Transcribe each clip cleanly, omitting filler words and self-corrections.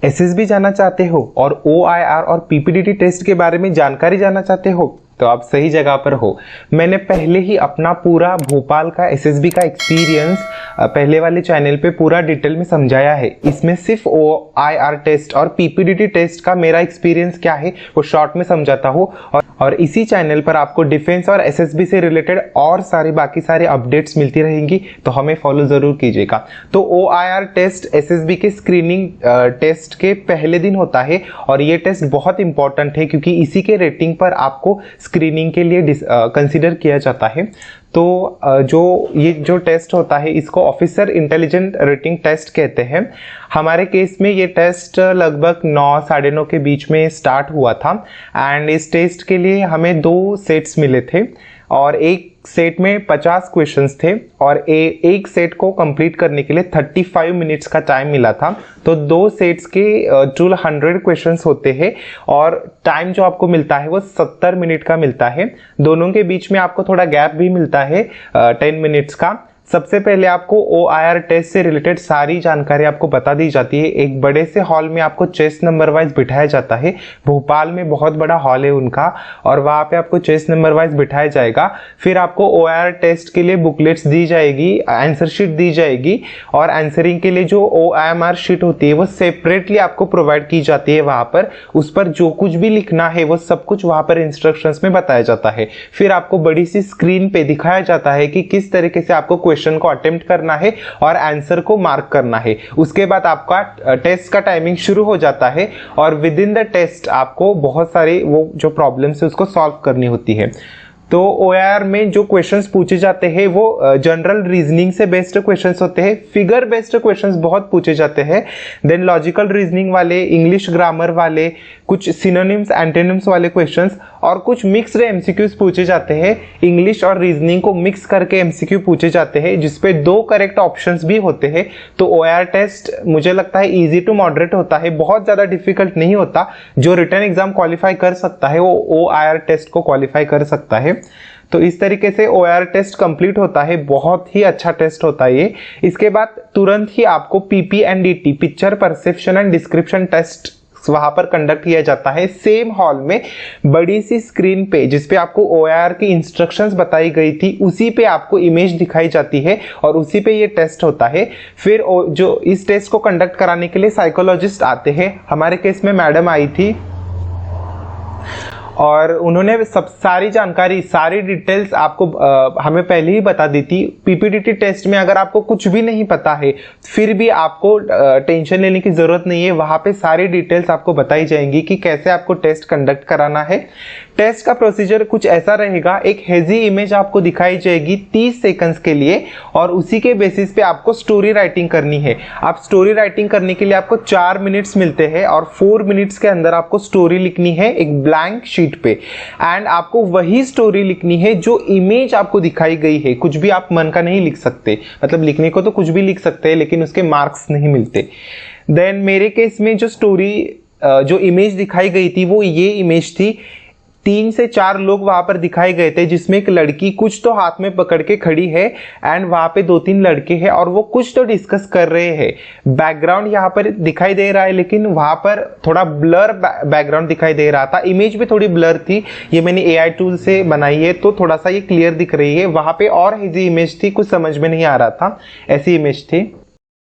SSB जाना चाहते हो और ओआईआर और पीपीडीटी टेस्ट के बारे में जानकारी जानना चाहते हो तो आप सही जगह पर हो। मैंने पहले ही अपना पूरा भोपाल का एसएसबी का एक्सपीरियंस पहले वाले चैनल पे पूरा डिटेल में समझाया है। इसमें सिर्फ ओआईआर टेस्ट और पीपीडीटी टेस्ट का मेरा एक्सपीरियंस क्या है वो शॉर्ट में समझाता हूँ और इसी चैनल पर आपको डिफेंस और एसएसबी से रिलेटेड और बाकी सारे अपडेट्स मिलती रहेंगी, तो हमें फॉलो जरूर कीजिएगा। तो ओआईआर टेस्ट एसएसबी के स्क्रीनिंग टेस्ट के पहले दिन होता है और ये टेस्ट बहुत इंपॉर्टेंट है क्योंकि इसी के रेटिंग पर आपको स्क्रीनिंग के लिए कंसीडर किया जाता है। तो जो टेस्ट होता है इसको ऑफिसर इंटेलिजेंट रेटिंग टेस्ट कहते हैं। हमारे केस में ये टेस्ट लगभग 9 साढ़े 9 के बीच में स्टार्ट हुआ था एंड इस टेस्ट के लिए हमें 2 सेट्स मिले थे और एक सेट में 50 क्वेश्चंस थे और एक सेट को कंप्लीट करने के लिए 35 मिनट्स का टाइम मिला था। तो 2 सेट्स के टोटल 100 क्वेश्चंस होते हैं और टाइम जो आपको मिलता है वो 70 मिनट का मिलता है। दोनों के बीच में आपको थोड़ा गैप भी मिलता है 10 मिनट्स का। सबसे पहले आपको ओआईआर टेस्ट से रिलेटेड सारी जानकारी आपको बता दी जाती है। एक बड़े से हॉल में आपको चेस नंबर वाइज बिठाया जाता है। भोपाल में बहुत बड़ा हॉल है उनका और वहाँ पे आपको चेस नंबर वाइज बिठाया जाएगा। फिर आपको ओआईआर टेस्ट के लिए बुकलेट्स दी जाएगी, आंसर शीट दी जाएगी और आंसरिंग के लिए जो ओएमआर शीट होती है वो सेपरेटली आपको प्रोवाइड की जाती है। वहाँ पर उस पर जो कुछ भी लिखना है वो सब कुछ वहाँ पर इंस्ट्रक्शंस में बताया जाता है। फिर आपको बड़ी सी स्क्रीन पे दिखाया जाता है कि किस तरीके से आपको क्वेश्चन को अटेम्प्ट करना है और आंसर को मार्क करना है। उसके बाद आपका टेस्ट का टाइमिंग शुरू हो जाता है और विद इन द टेस्ट आपको बहुत सारे वो जो प्रॉब्लम्स है उसको सॉल्व करनी होती है। तो ओआईआर में जो क्वेश्चंस पूछे जाते हैं वो जनरल रीजनिंग से बेस्ड क्वेश्चंस होते हैं, फिगर बेस्ड क्वेश्चंस बहुत पूछे जाते हैं, देन लॉजिकल रीजनिंग वाले, इंग्लिश ग्रामर वाले, कुछ सिनोनिम्स एंटोनिम्स वाले क्वेश्चंस और कुछ मिक्स्ड एमसीक्यूज पूछे जाते हैं। इंग्लिश और रीजनिंग को मिक्स करके एमसीक्यू पूछे जाते हैं जिसपे 2 करेक्ट ऑप्शंस भी होते हैं। तो ओआईआर टेस्ट मुझे लगता है इजी टू मॉडरेट होता है, बहुत ज्यादा डिफिकल्ट नहीं होता। जो रिटन एग्जाम क्वालिफाई कर सकता है वो ओआईआर टेस्ट को क्वालिफाई कर सकता है। तो इस तरीके से ओआईआर टेस्ट कंप्लीट होता है, बहुत ही अच्छा टेस्ट होता है ये। इसके बाद तुरंत ही आपको PPNDT picture perception and description test वहां पर कंडक्ट किया जाता है सेम हॉल में। बड़ी सी स्क्रीन पे जिसपे आपको ओआईआर की इंस्ट्रक्शंस बताई गई थी उसी पे आपको इमेज दिखाई जाती है और उसी पे ये टेस्ट होता है। फिर जो इस टेस्ट को कंडक्ट कराने के लिए साइकोलॉजिस्ट आते हैं। हमारे केस में मैडम आई थी और उन्होंने सब सारी जानकारी, सारी डिटेल्स आपको हमें पहले ही बता दी थी। पीपीडीटी टेस्ट में अगर आपको कुछ भी नहीं पता है फिर भी आपको टेंशन लेने की जरूरत नहीं है। वहां पे सारी डिटेल्स आपको बताई जाएंगी कि कैसे आपको टेस्ट कंडक्ट कराना है। टेस्ट का प्रोसीजर कुछ ऐसा रहेगा, एक हेजी इमेज आपको दिखाई जाएगी 30 सेकंड्स के लिए और उसी के बेसिस पे आपको स्टोरी राइटिंग करनी है। आप स्टोरी राइटिंग करने के लिए आपको 4 मिनट्स मिलते हैं और 4 मिनट्स के अंदर आपको स्टोरी लिखनी है एक ब्लैंक शीट पे एंड आपको वही स्टोरी लिखनी है जो इमेज आपको दिखाई गई है। कुछ भी आप मन का नहीं लिख सकते, मतलब लिखने को तो कुछ भी लिख सकते हैं लेकिन उसके मार्क्स नहीं मिलते। देन मेरे केस में जो इमेज दिखाई गई थी वो ये इमेज थी। 3 से 4 लोग वहां पर दिखाए गए थे जिसमें एक लड़की कुछ तो हाथ में पकड़ के खड़ी है एंड वहां पे 2-3 लड़के हैं और वो कुछ तो डिस्कस कर रहे हैं। बैकग्राउंड यहाँ पर दिखाई दे रहा है लेकिन वहां पर थोड़ा ब्लर बैकग्राउंड दिखाई दे रहा था। इमेज भी थोड़ी ब्लर थी, ये मैंने एआई टूल से बनाई है तो थोड़ा सा ये क्लियर दिख रही है। वहां पे और हेजी इमेज थी, कुछ समझ में नहीं आ रहा था, ऐसी इमेज थी।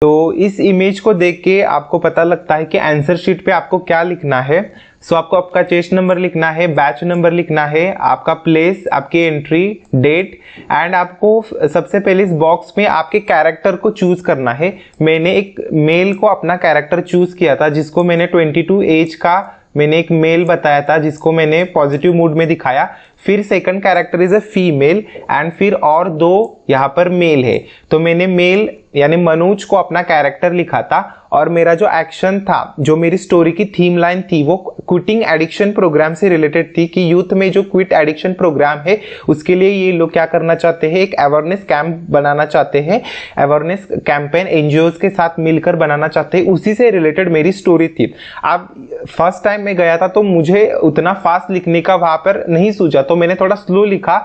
तो इस इमेज को देख के आपको पता लगता है कि आंसर शीट पे आपको क्या लिखना है। सो आपको आपका चेस्ट नंबर लिखना है, बैच नंबर लिखना है, आपका प्लेस, आपकी एंट्री, डेट एंड आपको सबसे पहले इस बॉक्स में आपके कैरेक्टर को चूज करना है। मैंने एक मेल को अपना कैरेक्टर चूज किया था जिसको मैंने 22 एज का मैंने एक मेल बताया था जिसको मैंने पॉजिटिव मूड में दिखाया। फिर second character is a female and फिर और 2 यहाँ पर मेल है। तो मैंने मेल यानी मनोज को अपना कैरेक्टर लिखा था और मेरा जो एक्शन था, जो मेरी स्टोरी की थीम लाइन थी वो क्विटिंग एडिक्शन प्रोग्राम से रिलेटेड थी कि यूथ में जो क्विट एडिक्शन प्रोग्राम है उसके लिए ये लोग क्या करना चाहते हैं, एक अवेयरनेस कैंप बनाना चाहते हैं, अवेयरनेस कैंपेन एनजीओज के साथ मिलकर बनाना चाहते हैं। उसी से रिलेटेड मेरी स्टोरी थी। अब फर्स्ट टाइम मैं गया था तो मुझे उतना फास्ट लिखने का वहां पर नहीं सूझा, तो तो मैंने थोड़ा स्लो लिखा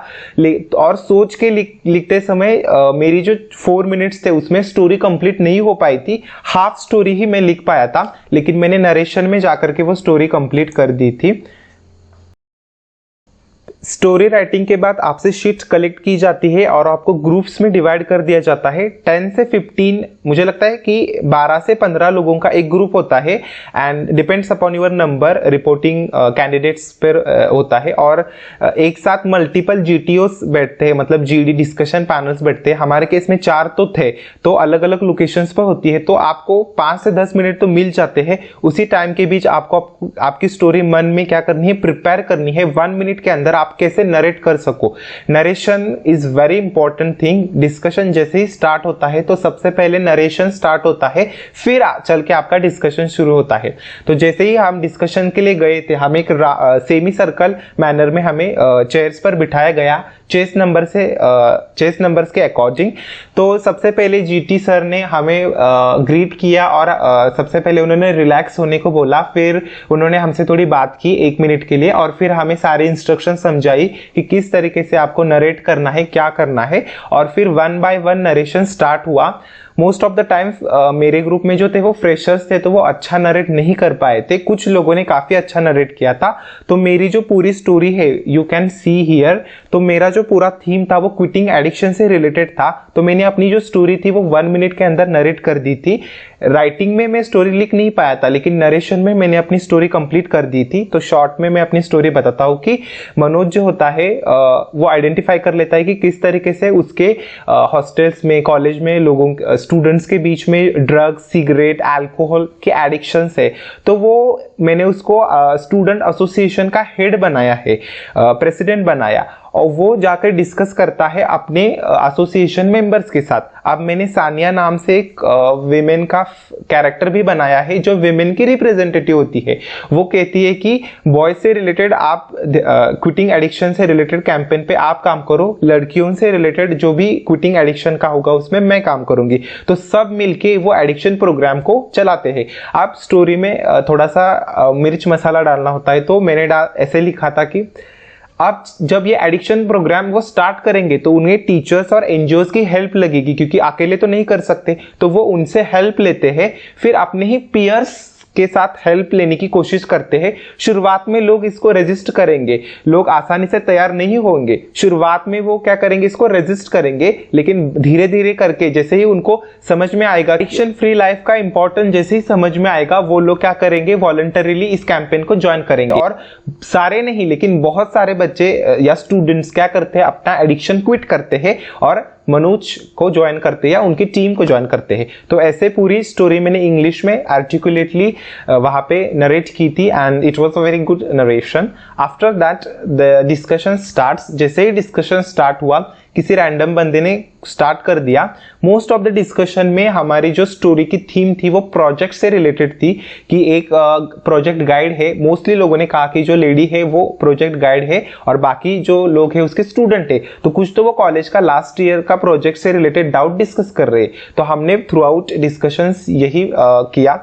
और सोच के लिखते समय मेरी जो 4 मिनट्स थे उसमें स्टोरी कंप्लीट नहीं हो पाई थी, हाफ स्टोरी ही मैं लिख पाया था, लेकिन मैंने नरेशन में जाकर के वो स्टोरी कंप्लीट कर दी थी। स्टोरी राइटिंग के बाद आपसे शीट्स कलेक्ट की जाती है और आपको ग्रुप्स में डिवाइड कर दिया जाता है। 10 से 15, मुझे लगता है कि 12 से 15 लोगों का एक ग्रुप होता है and depends upon your number reporting candidates पर होता है। और एक साथ मल्टीपल जीटीओस बैठते हैं, मतलब जीडी डिस्कशन पैनल्स बैठते हैं। हमारे केस में 4 तो थे, तो अलग अलग लोकेशंस पर होती है, तो आपको 5 से 10 मिनट तो मिल जाते हैं। उसी टाइम के बीच आपको आपकी स्टोरी मन में क्या करनी है, प्रिपेयर करनी है। 1 मिनट के अंदर आप कैसे नरेट कर सको। Narration is very important thing. Discussion जैसे ही स्टार्ट होता है तो सबसे पहले नरेशन स्टार्ट होता है, फिर चल के आपका डिस्कशन शुरू होता है। तो जैसे ही हम डिस्कशन के लिए गए थे, हम एक सेमी सर्कल मैनर में हमें चेयर्स पर बिठाया गया चेस नंबर्स के अकॉर्डिंग। तो सबसे पहले जीटी सर ने हमें ग्रीट किया और सबसे पहले उन्होंने रिलैक्स होने को बोला। फिर उन्होंने हमसे थोड़ी बात की 1 मिनट के लिए और फिर हमें सारे इंस्ट्रक्शन समझाई कि किस तरीके से आपको नरेट करना है, क्या करना है। और फिर 1 बाय 1 नरेशन स्टार्ट हुआ। मोस्ट ऑफ द टाइम मेरे ग्रुप में जो थे वो फ्रेशर्स थे, तो वो अच्छा नरेट नहीं कर पाए थे। कुछ लोगों ने काफी अच्छा नरेट किया था। तो मेरी जो पूरी स्टोरी है, यू कैन सी हियर, तो मेरा जो पूरा थीम था वो क्विटिंग एडिक्शन से रिलेटेड था। तो मैंने अपनी जो स्टोरी थी वो 1 मिनट के अंदर नरेट कर दी थी। राइटिंग में मैं स्टोरी लिख नहीं पाया था, लेकिन नरेशन में मैंने अपनी स्टोरी कंप्लीट कर दी थी। तो शॉर्ट में मैं अपनी स्टोरी बताता हूँ कि मनोज जो होता है वो आइडेंटिफाई कर लेता है कि किस तरीके से उसके हॉस्टल्स में, कॉलेज में लोगों, स्टूडेंट्स के बीच में ड्रग्स, सिगरेट, अल्कोहल के एडिक्शन है। तो वो मैंने उसको स्टूडेंट एसोसिएशन का हेड बनाया है, प्रेसिडेंट बनाया, और वो जाकर डिस्कस करता है अपने एसोसिएशन मेंबर्स के साथ। अब मैंने सानिया नाम से एक विमेन का कैरेक्टर भी बनाया है जो विमेन की रिप्रेजेंटेटिव होती है। वो कहती है कि बॉयज से रिलेटेड आप क्विटिंग एडिक्शन से रिलेटेड कैंपेन पे आप काम करो, लड़कियों से रिलेटेड जो भी क्विटिंग एडिक्शन का होगा उसमें मैं काम करूंगी। तो सब मिलके वो एडिक्शन प्रोग्राम को चलाते हैं। आप स्टोरी में थोड़ा सा मिर्च मसाला डालना होता है, तो मैंने ऐसे लिखा था कि आप जब ये एडिक्शन प्रोग्राम वो स्टार्ट करेंगे तो उन्हें टीचर्स और एनजीओस की हेल्प लगेगी, क्योंकि अकेले तो नहीं कर सकते। तो वो उनसे हेल्प लेते हैं, फिर अपने ही पीयर्स के साथ हेल्प लेने की कोशिश करते हैं। शुरुआत में लोग इसको रेजिस्ट करेंगे, लोग आसानी से तैयार नहीं होंगे। शुरुआत में वो क्या करेंगे, इसको रेजिस्ट करेंगे, लेकिन धीरे धीरे करके जैसे ही उनको समझ में आएगा एडिक्शन फ्री लाइफ का इंपॉर्टेंस, जैसे ही समझ में आएगा, वो लोग क्या करेंगे, वॉलंटरीली इस कैंपेन को ज्वाइन करेंगे। और सारे नहीं, लेकिन बहुत सारे बच्चे या स्टूडेंट्स क्या करते हैं, अपना एडिक्शन क्विट करते हैं और मनोज को ज्वाइन करते हैं या उनकी टीम को ज्वाइन करते हैं। तो ऐसे पूरी स्टोरी मैंने इंग्लिश में आर्टिकुलेटली वहां पे नरेट की थी and it was a very good narration. After that the discussion starts. जैसे ही डिस्कशन स्टार्ट हुआ, किसी रैंडम बंदे ने स्टार्ट कर दिया। मोस्ट ऑफ द डिस्कशन में हमारी जो स्टोरी की थीम थी वो प्रोजेक्ट से रिलेटेड थी, कि एक प्रोजेक्ट गाइड है। मोस्टली लोगों ने कहा कि जो लेडी है वो प्रोजेक्ट गाइड है और बाकी जो लोग हैं उसके स्टूडेंट है। तो कुछ तो वो कॉलेज का लास्ट ईयर का प्रोजेक्ट से रिलेटेड डाउट डिस्कस कर रहे हैं। तो हमने थ्रू आउट डिस्कशंस यही किया।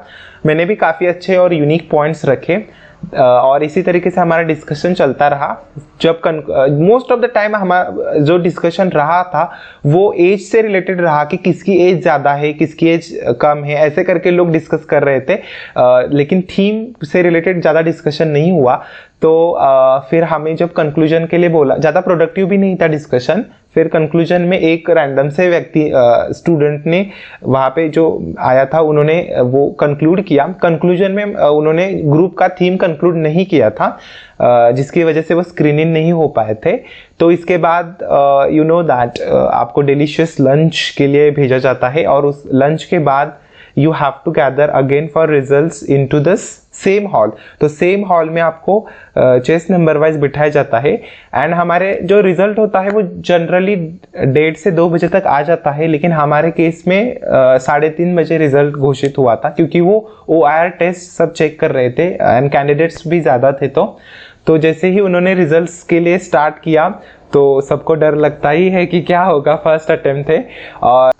मैंने भी काफ़ी अच्छे और यूनिक पॉइंट्स रखे और इसी तरीके से हमारा डिस्कशन चलता रहा। जब मोस्ट ऑफ द टाइम हमारा जो डिस्कशन रहा था वो एज से रिलेटेड रहा, कि किसकी एज ज़्यादा है, किसकी एज कम है, ऐसे करके लोग डिस्कस कर रहे थे। लेकिन थीम से रिलेटेड ज़्यादा डिस्कशन नहीं हुआ। तो फिर हमें जब कंक्लूजन के लिए बोला, ज़्यादा प्रोडक्टिव भी नहीं था डिस्कशन। फिर कंक्लूजन में एक रैंडम से व्यक्ति स्टूडेंट ने वहाँ पे जो आया था, उन्होंने वो कंक्लूड किया। कंक्लूजन में उन्होंने ग्रुप का थीम कंक्लूड नहीं किया था, जिसकी वजह से वो स्क्रीनिंग नहीं हो पाए थे। तो इसके बाद यू नो दैट आपको डिलीशियस लंच के लिए भेजा जाता है और उस लंच के बाद you have to gather again for results into this same hall. तो सेम हॉल में आपको चेस नंबर वाइज बिठाया जाता है एंड हमारे जो रिजल्ट होता है वो जनरली 1:30 से 2 बजे तक आ जाता है। लेकिन हमारे केस में 3:30 बजे रिजल्ट घोषित हुआ था, क्योंकि वो OIR टेस्ट सब चेक कर रहे थे एंड कैंडिडेट्स भी ज़्यादा थे। तो जैसे ही उन्होंने रिजल्ट्स के लिए स्टार्ट किया तो सबको डर लगता ही है कि क्या होगा, फर्स्ट अटेम्प्ट थे। और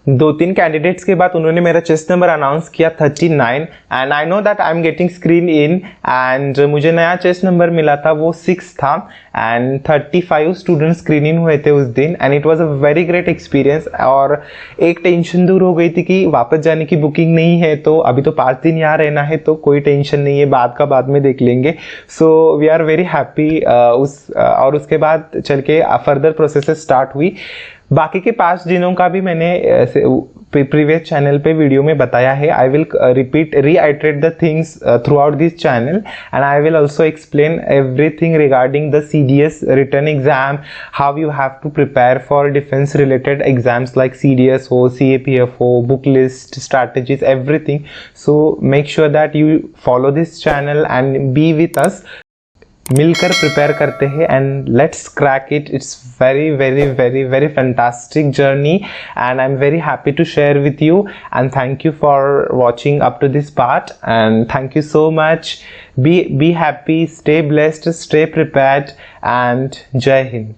2-3 कैंडिडेट्स के बाद उन्होंने मेरा चेस्ट नंबर अनाउंस किया 39 and I know that I am getting screen in and मुझे नया चेस्ट नंबर मिला था, वो 6 था एंड 35 स्टूडेंट स्क्रीन इन हुए थे उस दिन and it was a very great experience. और एक टेंशन दूर हो गई थी कि वापस जाने की बुकिंग नहीं है, तो अभी तो 5 दिन यहाँ रहना है तो कोई टेंशन नहीं है, बाद में देख लेंगे। So we are very happy. और उसके बाद चल के फर्दर प्रोसेस स्टार्ट हुई। बाकी के 5 दिनों का भी मैंने प्रीवियस चैनल पे वीडियो में बताया है। I will reiterate the things throughout this channel and I will also explain everything regarding the CDS written exam, how you have to prepare for defense related exams like CDSO, CAPFO, book list, strategies, everything. So make sure that you follow this channel and be with us. मिलकर prepare करते हैं and let's crack it. It's very very very very fantastic journey and I am very happy to share with you and thank you for watching up to this part and thank you so much. Be happy, stay blessed, stay prepared and जय हिंद।